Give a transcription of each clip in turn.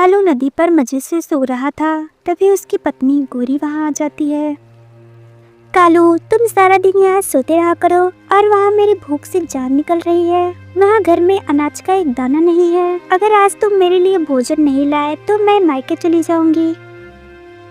कालू नदी पर मजे से सो रहा था, तभी उसकी पत्नी गोरी वहाँ आ जाती है। कालू, तुम सारा दिन यहाँ सोते रहा करो और वहाँ मेरी भूख से जान निकल रही है। वहाँ घर में अनाज का एक दाना नहीं है। अगर आज तुम मेरे लिए भोजन नहीं लाए तो मैं मायके चली जाऊंगी।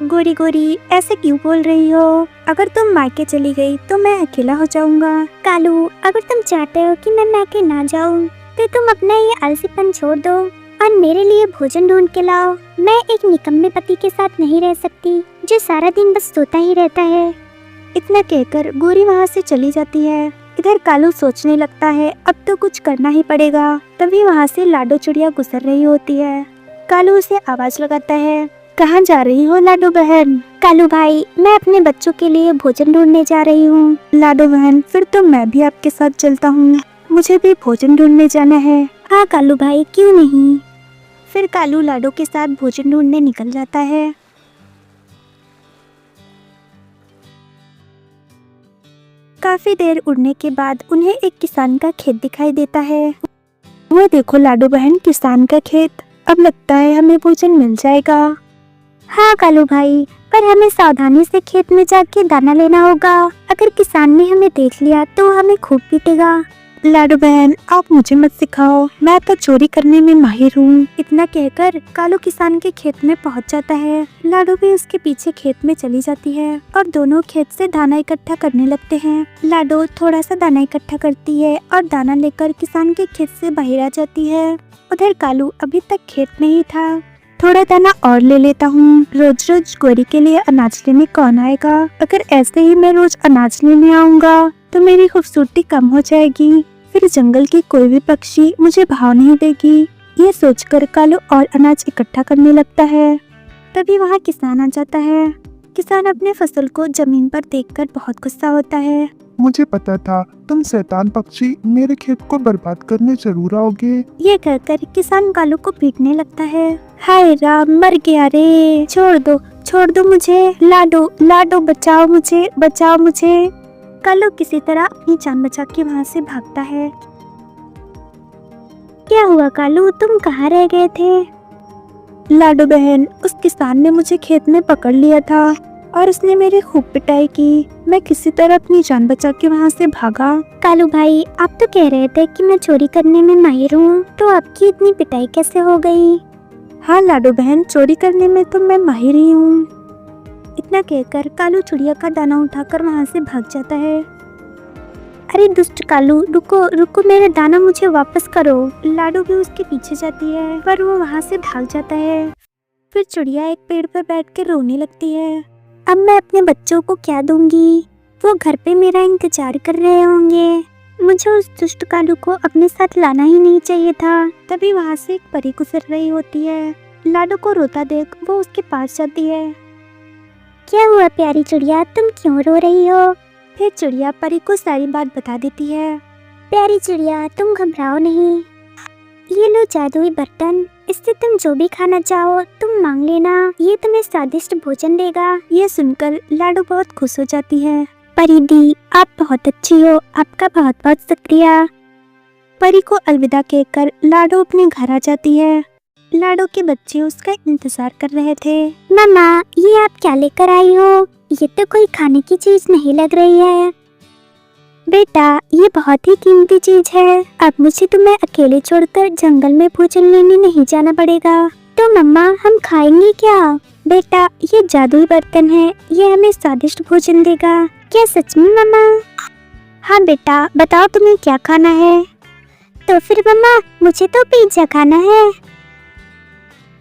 गोरी गोरी, ऐसे क्यों बोल रही हो? अगर तुम मायके चली गई तो मैं अकेला हो जाऊंगा। कालू, अगर तुम चाहते हो कि मैं मायके ना जाऊं तो तुम अपना ये आलसीपन छोड़ दो और मेरे लिए भोजन ढूंढ के लाओ। मैं एक निकम्मे पति के साथ नहीं रह सकती जो सारा दिन बस सोता ही रहता है। इतना कहकर गोरी वहाँ से चली जाती है। इधर कालू सोचने लगता है अब तो कुछ करना ही पड़ेगा। तभी वहाँ से लाडो चिड़िया गुजर रही होती है। कालू उसे आवाज लगाता है, कहाँ जा रही हो लाडो बहन? कालू भाई, मैं अपने बच्चों के लिए भोजन ढूंढने जा रही हूँ। लाडो बहन, फिर तो मैं भी आपके साथ चलता हूँ, मुझे भी भोजन ढूंढने जाना है। हाँ कालू भाई, क्यों नहीं। फिर कालू लाडो के साथ भोजन ढूंढने निकल जाता है। काफी देर उड़ने के बाद उन्हें एक किसान का खेत दिखाई देता है। वो देखो लाडो बहन, किसान का खेत। अब लगता है हमें भोजन मिल जाएगा। हाँ कालू भाई, पर हमें सावधानी से खेत में जाके दाना लेना होगा। अगर किसान ने हमें देख लिया तो हमें खूब पीटेगा। लाडो बहन, आप मुझे मत सिखाओ, मैं तो चोरी करने में माहिर हूँ। इतना कहकर कालू किसान के खेत में पहुँच जाता है। लाडो भी उसके पीछे खेत में चली जाती है और दोनों खेत से दाना इकट्ठा करने लगते हैं। लाडो थोड़ा सा दाना इकट्ठा करती है और दाना लेकर किसान के खेत से बाहर आ जाती है। उधर कालू अभी तक खेत में ही था। थोड़ा दाना और ले लेता हूँ, रोज रोज गोरी के लिए अनाज लेने कौन आएगा? अगर ऐसे ही मैं रोज अनाज लेने आऊँगा तो मेरी खूबसूरती कम हो जाएगी, फिर जंगल की कोई भी पक्षी मुझे भाव नहीं देगी। ये सोचकर कालू और अनाज इकट्ठा करने लगता है। तभी वहाँ किसान आ जाता है। किसान अपने फसल को जमीन पर देखकर बहुत गुस्सा होता है। मुझे पता था तुम शैतान पक्षी मेरे खेत को बर्बाद करने जरूर आओगे। ये कहकर किसान कालू को पीटने लगता है। हाय राम, मर गया रे, छोड़ दो मुझे। लाडो लाडो, बचाओ मुझे, बचाओ मुझे। कालू किसी तरह अपनी जान बचा के वहाँ से भागता है। क्या हुआ कालू, तुम कहाँ रह गए थे? लाडो बहन, उस किसान ने मुझे खेत में पकड़ लिया था और उसने मेरी खूब पिटाई की। मैं किसी तरह अपनी जान बचा के वहाँ से भागा। कालू भाई, आप तो कह रहे थे कि मैं चोरी करने में माहिर हूँ, तो आपकी इतनी पिटाई कैसे हो गई? हाँ लाडो बहन, चोरी करने में तो मैं माहिर ही हूँ। इतना कहकर कालू चिड़िया का दाना उठाकर वहाँ से भाग जाता है। अरे दुष्ट कालू, रुको रुको, मेरा दाना मुझे वापस करो। लाडो भी उसके पीछे जाती है पर वो वहाँ से भाग जाता है। फिर चिड़िया एक पेड़ पर बैठ कर रोने लगती है। अब मैं अपने बच्चों को क्या दूंगी? वो घर पे मेरा इंतजार कर रहे होंगे। मुझे उस दुष्ट कालू को अपने साथ लाना ही नहीं चाहिए था। तभी वहाँ से एक परी गुजर रही होती है। लाडो को रोता देख वो उसके पास जाती है। क्या हुआ प्यारी चिड़िया, तुम क्यों रो रही हो? फिर चिड़िया परी को सारी बात बता देती है। प्यारी चिड़िया, तुम घबराओ नहीं, ये लो जादुई बर्तन, इससे तुम जो भी खाना चाहो तुम मांग लेना, ये तुम्हें स्वादिष्ट भोजन देगा। ये सुनकर लाडो बहुत खुश हो जाती है। परी दी, आप बहुत अच्छी हो, आपका बहुत बहुत शुक्रिया। परी को अलविदा कहकर लाडो अपने घर आ जाती है। लाडो के बच्चे उसका इंतजार कर रहे थे। मामा, ये आप क्या लेकर आई हो? ये तो कोई खाने की चीज नहीं लग रही है। बेटा, ये बहुत ही कीमती चीज है। अब मुझे तुम्हें अकेले छोड़कर जंगल में भोजन लेने नहीं जाना पड़ेगा। तो मम्मा, हम खाएंगे क्या? बेटा, ये जादुई बर्तन है, ये हमें स्वादिष्ट भोजन देगा। क्या सच में मम्मा? हाँ बेटा, बताओ तुम्हें क्या खाना है? तो फिर मम्मा, मुझे तो पिज्जा खाना है।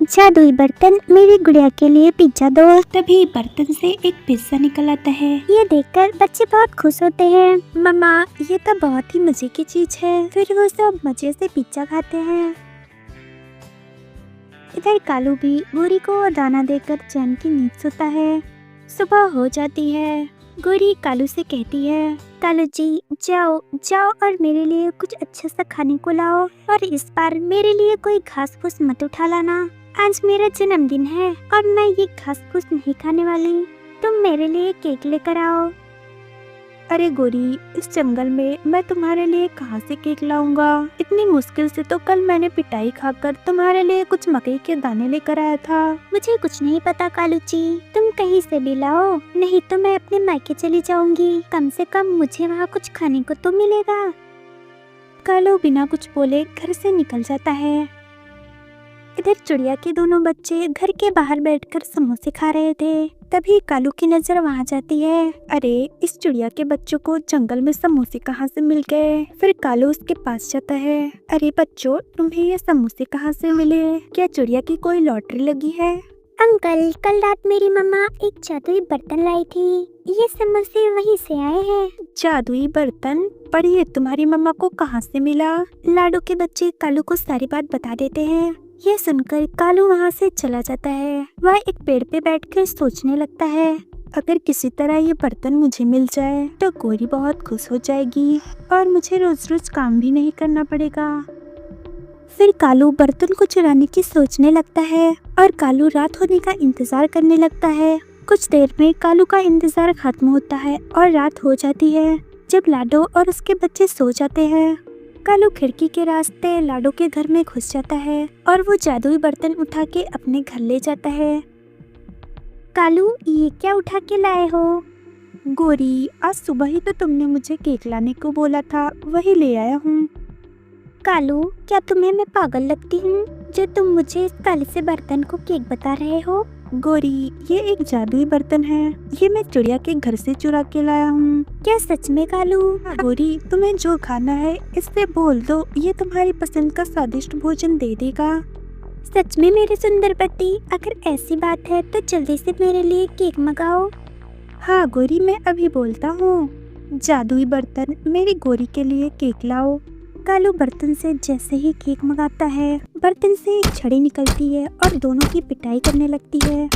जादुई बर्तन, मेरी गुड़िया के लिए पिज्जा दो। तभी बर्तन से एक पिज्जा निकल आता है। ये देखकर बच्चे बहुत खुश होते हैं। मम्मा, ये तो बहुत ही मजे की चीज है। फिर वो सब मजे से पिज्जा खाते हैं। इधर कालू भी गोरी को दाना देकर चैन की नींद सोता है। सुबह हो जाती है। गोरी कालू से कहती है, कालू जी, जाओ जाओ और मेरे लिए कुछ अच्छा सा खाने को लाओ, और इस बार मेरे लिए कोई घास फूस मत उठा लाना। आज मेरा जन्मदिन है और मैं ये घास फूस नहीं खाने वाली। तुम मेरे लिए केक लेकर आओ। अरे गोरी, इस जंगल में मैं तुम्हारे लिए कहाँ से केक लाऊंगा? इतनी मुश्किल से तो कल मैंने पिटाई खाकर तुम्हारे लिए कुछ मकई के दाने लेकर आया था। मुझे कुछ नहीं पता कालूची, तुम कहीं से भी लाओ, नहीं तो मैं अपने मायके चली जाऊंगी। कम से कम मुझे वहाँ कुछ खाने को तो मिलेगा। कालू बिना कुछ बोले घर से निकल जाता है। इधर चिड़िया के दोनों बच्चे घर के बाहर बैठकर समोसे खा रहे थे। तभी कालू की नजर वहाँ जाती है। अरे, इस चिड़िया के बच्चों को जंगल में समोसे कहाँ से मिल गए? फिर कालू उसके पास जाता है। अरे बच्चों, तुम्हें ये समोसे कहाँ से मिले? क्या चिड़िया की कोई लॉटरी लगी है? अंकल, कल रात मेरी मम्मा एक जादुई बर्तन लाई थी, ये समोसे वहीं से आए हैं। जादुई बर्तन? पर ये तुम्हारी मम्मा को कहाँ से मिला? लाडू के बच्चे कालू को सारी बात बता देते हैं। यह सुनकर कालू वहाँ से चला जाता है। वह एक पेड़ पे बैठकर सोचने लगता है, अगर किसी तरह ये बर्तन मुझे मिल जाए तो गोरी बहुत खुश हो जाएगी और मुझे रोज रोज काम भी नहीं करना पड़ेगा। फिर कालू बर्तन को चुराने की सोचने लगता है और कालू रात होने का इंतजार करने लगता है। कुछ देर में कालू का इंतजार खत्म होता है और रात हो जाती है। जब लाडो और उसके बच्चे सो जाते हैं, कालू खिड़की के रास्ते लाडो के घर में घुस जाता है और वो जादुई बर्तन उठा के अपने घर ले जाता है। कालू, ये क्या उठा के लाए हो? गोरी, आज सुबह ही तो तुमने मुझे केक लाने को बोला था, वही ले आया हूँ। कालू, क्या तुम्हें मैं पागल लगती हूँ जो तुम मुझे इस काले से बर्तन को केक बता रहे हो? गोरी, ये एक जादुई बर्तन है। ये मैं चिड़िया के घर से चुरा के लाया हूँ। क्या सच में कालू? गोरी, तुम्हें जो खाना है इससे बोल दो, ये तुम्हारी पसंद का स्वादिष्ट भोजन दे देगा। सच में मेरे सुंदर पति, अगर ऐसी बात है तो जल्दी से मेरे लिए केक मंगाओ। हाँ गोरी, मैं अभी बोलता हूँ। जादुई बर्तन, मेरी गोरी के लिए केक लाओ। कालू बर्तन से जैसे ही केक मंगाता है, बर्तन से एक छड़ी निकलती है और दोनों की पिटाई करने लगती है।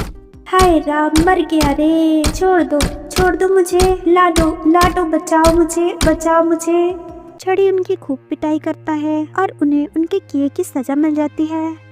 हाय राम, मर गया रे, छोड़ दो मुझे, लाडो बचाओ मुझे। छड़ी उनकी खूब पिटाई करता है और उन्हें उनके किए की सजा मिल जाती है।